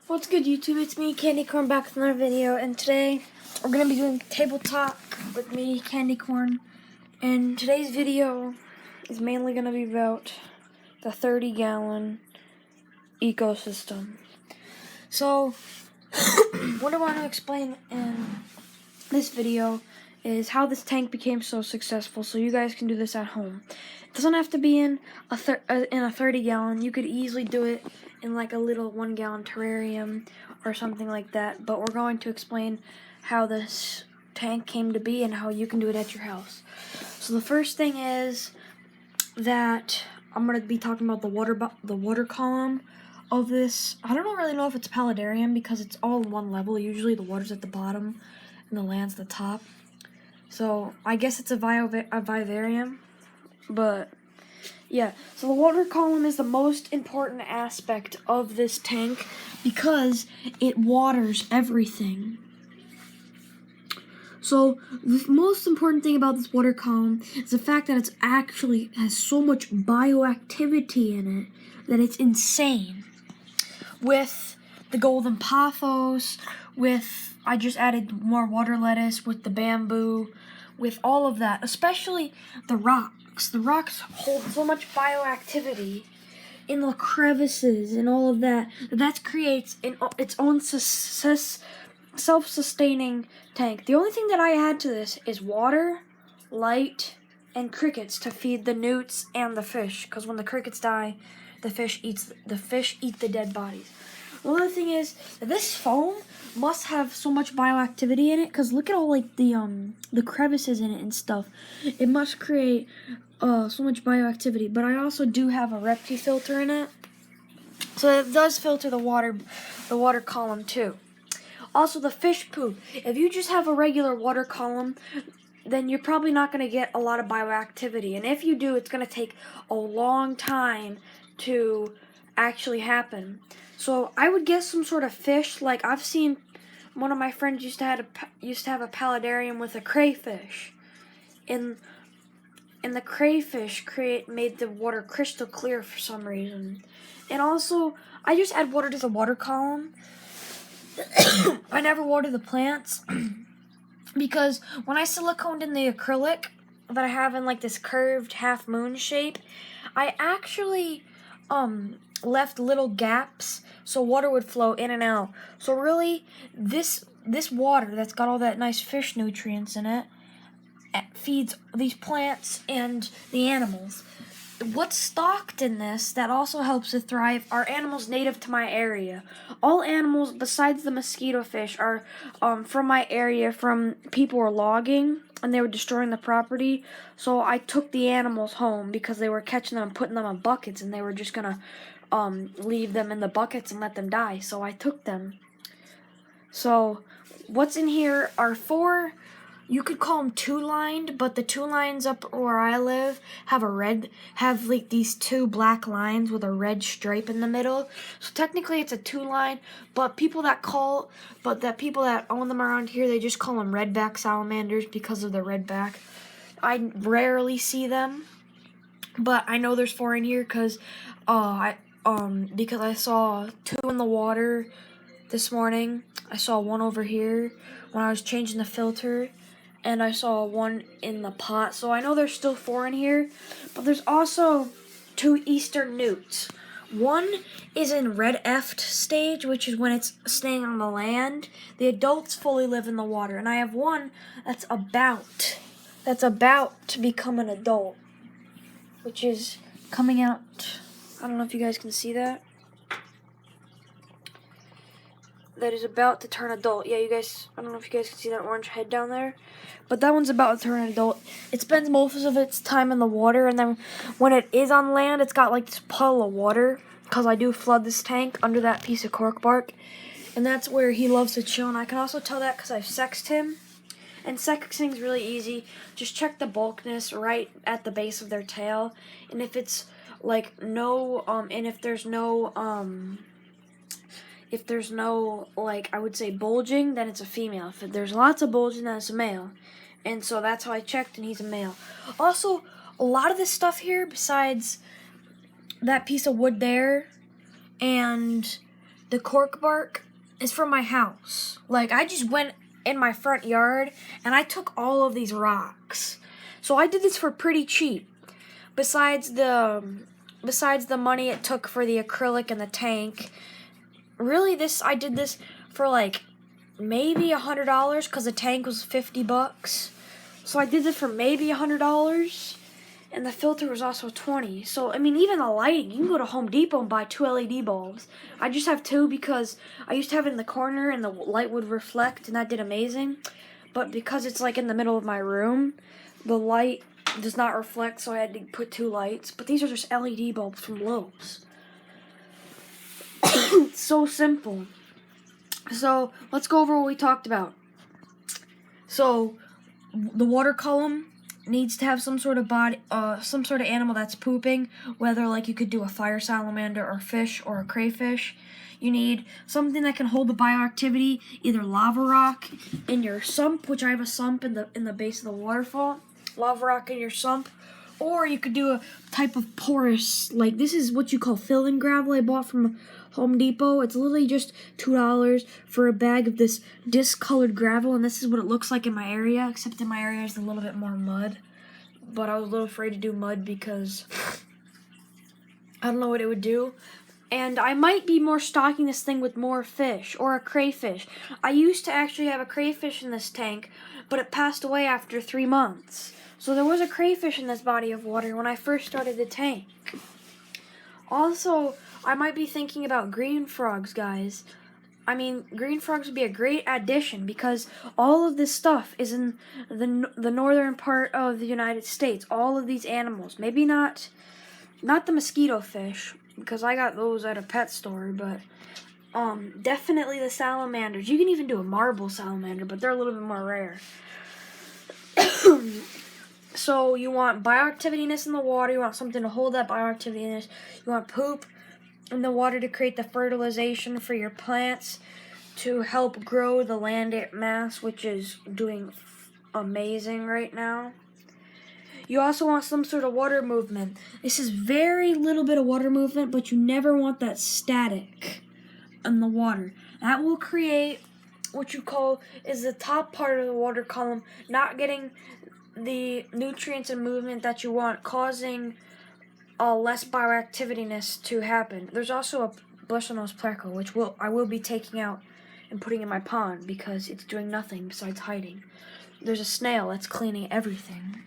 What's good, YouTube? It's me, Candy Corn, back with another video, and today we're going to be doing Table Talk with me, Candy Corn, and today's video is mainly going to be about the 30-gallon ecosystem. So, what I want to explain in this video is how this tank became so successful, so you guys can do this at home. It doesn't have to be in a 30-gallon. You could easily do it in like a little 1-gallon terrarium or something like that, but we're going to explain how this tank came to be and how you can do it at your house. So the first thing is that I'm going to be talking about the water column of this. I don't really know if it's paludarium because it's all in one level. Usually the water's at the bottom and the land's at the top. So I guess it's a vivarium, but yeah. So the water column is the most important aspect of this tank because it waters everything. So the most important thing about this water column is the fact that it's actually has so much bioactivity in it that it's insane. With the golden pothos, with I just added more water lettuce, with the bamboo, with all of that, especially the rocks. The rocks hold so much bioactivity in the crevices and all of that. That creates its own self-sustaining tank. The only thing that I add to this is water, light, and crickets to feed the newts and the fish. Because when the crickets die, the fish eat the dead bodies. Another thing is that this foam must have so much bioactivity in it, because look at all like the crevices in it and stuff. It must create so much bioactivity. But I also do have a Repti filter in it, so it does filter the water column too. Also, the fish poop. If you just have a regular water column, then you're probably not going to get a lot of bioactivity. And if you do, it's going to take a long time to actually happen. So I would get some sort of fish. Like I've seen one of my friends used to have a paludarium with a crayfish. And the crayfish made the water crystal clear for some reason. And also, I just add water to the water column. I never water the plants because when I siliconed in the acrylic that I have in like this curved half moon shape, I actually left little gaps so water would flow in and out. So really, this water that's got all that nice fish nutrients in it feeds these plants and the animals. What's stocked in this that also helps it thrive are animals native to my area. All animals besides the mosquito fish are from my area, from people were logging and they were destroying the property. So I took the animals home because they were catching them and putting them in buckets, and they were just gonna leave them in the buckets and let them die. So I took them. So what's in here are 4, you could call them 2-lined, but the 2 lines up where I live have like these 2 black lines with a red stripe in the middle. So technically it's a 2-line, but people that own them around here, they just call them redback salamanders because of the red back. I rarely see them, but I know there's 4 in here because I saw 2 in the water this morning. I saw 1 over here when I was changing the filter, and I saw 1 in the pot. So I know there's still 4 in here, but there's also 2 eastern newts. 1 is in red eft stage, which is when it's staying on the land. The adults fully live in the water, and I have 1 that's about to become an adult, which is coming out. I don't know if you guys can see that. That is about to turn adult. Yeah, I don't know if you guys can see that orange head down there, but that one's about to turn adult. It spends most of its time in the water, and then when it is on land, it's got like this puddle of water, because I do flood this tank under that piece of cork bark, and that's where he loves to chill. And I can also tell that because I've sexed him, and sexing is really easy. Just check the bulkness right at the base of their tail, and if it's like if there's no, like, I would say bulging, then it's a female. If there's lots of bulging, then it's a male. And so that's how I checked, and he's a male. Also, a lot of this stuff here, besides that piece of wood there, and the cork bark is from my house. Like, I just went in my front yard and I took all of these rocks. So I did this for pretty cheap. Besides the money it took for the acrylic and the tank, really I did this for like maybe $100 because the tank was $50. So I did this for maybe $100, and the filter was also $20. So I mean, even the lighting, you can go to Home Depot and buy 2 LED bulbs. I just have 2 because I used to have it in the corner and the light would reflect, and that did amazing. But because it's like in the middle of my room, the light does not reflect, so I had to put 2 lights. But these are just LED bulbs from Lowe's. It's so simple. So let's go over what we talked about. So the water column needs to have some sort of animal that's pooping, whether like you could do a fire salamander or fish or a crayfish. You need something that can hold the bioactivity, either lava rock in your sump, which I have a sump in the base of the waterfall, lava rock in your sump, or you could do a type of porous, like this is what you call fill-in gravel I bought from Home Depot. It's literally just $2 for a bag of this discolored gravel, and this is what it looks like in my area, except in my area is a little bit more mud. But I was a little afraid to do mud because I don't know what it would do. And I might be more stocking this thing with more fish or a crayfish. I used to actually have a crayfish in this tank, but it passed away after 3 months. So there was a crayfish in this body of water when I first started the tank. Also, I might be thinking about green frogs, guys. I mean, green frogs would be a great addition because all of this stuff is in the northern part of the United States. All of these animals. Maybe not the mosquito fish, because I got those at a pet store, but definitely the salamanders. You can even do a marble salamander, but they're a little bit more rare. So you want bioactivityness in the water. You want something to hold that bioactivityness. You want poop in the water to create the fertilization for your plants to help grow the land mass, which is doing amazing right now. You also want some sort of water movement. This is very little bit of water movement, but you never want that static in the water. That will create what you call is the top part of the water column not getting the nutrients and movement that you want, causing less bioactivityness to happen. There's also a bushel-nosed pleco, which I will be taking out and putting in my pond because it's doing nothing besides hiding. There's a snail that's cleaning everything.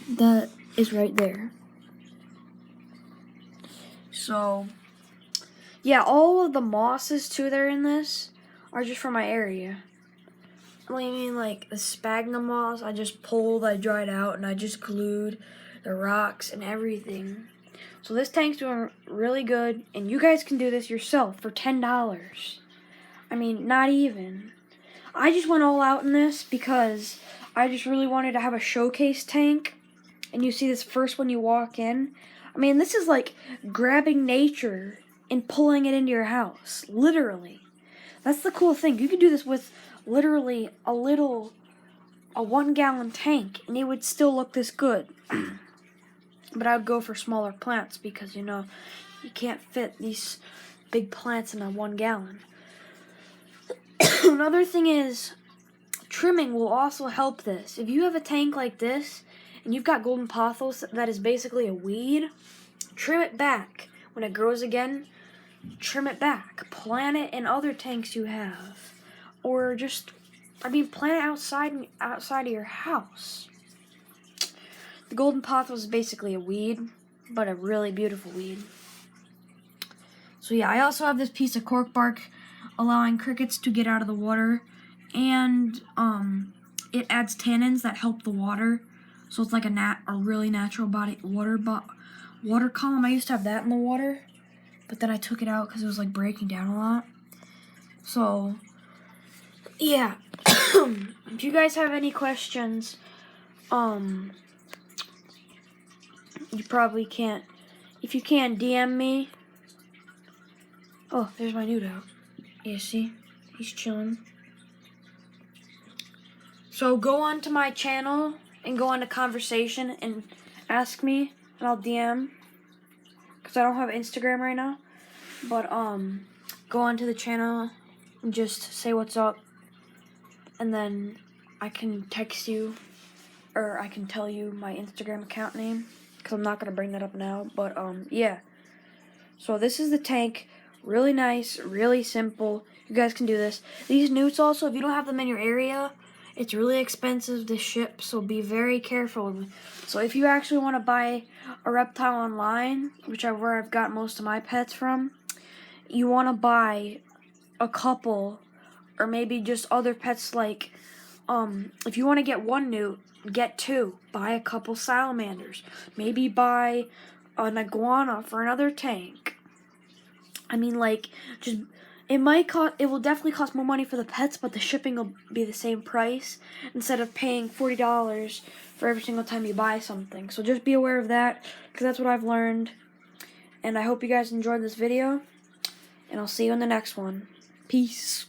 That is right there. So, yeah, all of the mosses too that are in this are just from my area. I mean, like the sphagnum moss, I just pulled, I dried out, and I just glued the rocks and everything. So this tank's doing really good, and you guys can do this yourself for $10. I mean, not even. I just went all out in this because I just really wanted to have a showcase tank. And you see this first when you walk in. I mean, this is like grabbing nature and pulling it into your house. Literally. That's the cool thing. You could do this with literally a 1-gallon tank, and it would still look this good. But I would go for smaller plants because, you know, you can't fit these big plants in a 1 gallon. Another thing is, trimming will also help this. If you have a tank like this, and you've got golden pothos that is basically a weed, trim it back. When it grows again, trim it back. Plant it in other tanks you have. Or just, plant it outside of your house. The golden pothos is basically a weed, but a really beautiful weed. So yeah, I also have this piece of cork bark allowing crickets to get out of the water, and it adds tannins that help the water. So it's like a really natural water column. I used to have that in the water, but then I took it out because it was like breaking down a lot. So yeah, if you guys have any questions, you probably can't. If you can, DM me. Oh, there's my new dog. Yeah, see? He's chilling. So go on to my channel and go on to conversation and ask me, and I'll DM. Because I don't have Instagram right now. But, go onto the channel and just say what's up, and then I can text you, or I can tell you my Instagram account name, because I'm not going to bring that up now, but yeah. So this is the tank. Really nice, really simple. You guys can do this. These newts also, if you don't have them in your area, it's really expensive to ship, so be very careful. So if you actually want to buy a reptile online, which is where I've got most of my pets from, you want to buy a couple, or maybe just other pets, like, if you want to get one newt, get two. Buy a couple salamanders. Maybe buy an iguana for another tank. I mean, like, just, it will definitely cost more money for the pets, but the shipping will be the same price instead of paying $40 for every single time you buy something. So just be aware of that, because that's what I've learned. And I hope you guys enjoyed this video, and I'll see you in the next one. Peace.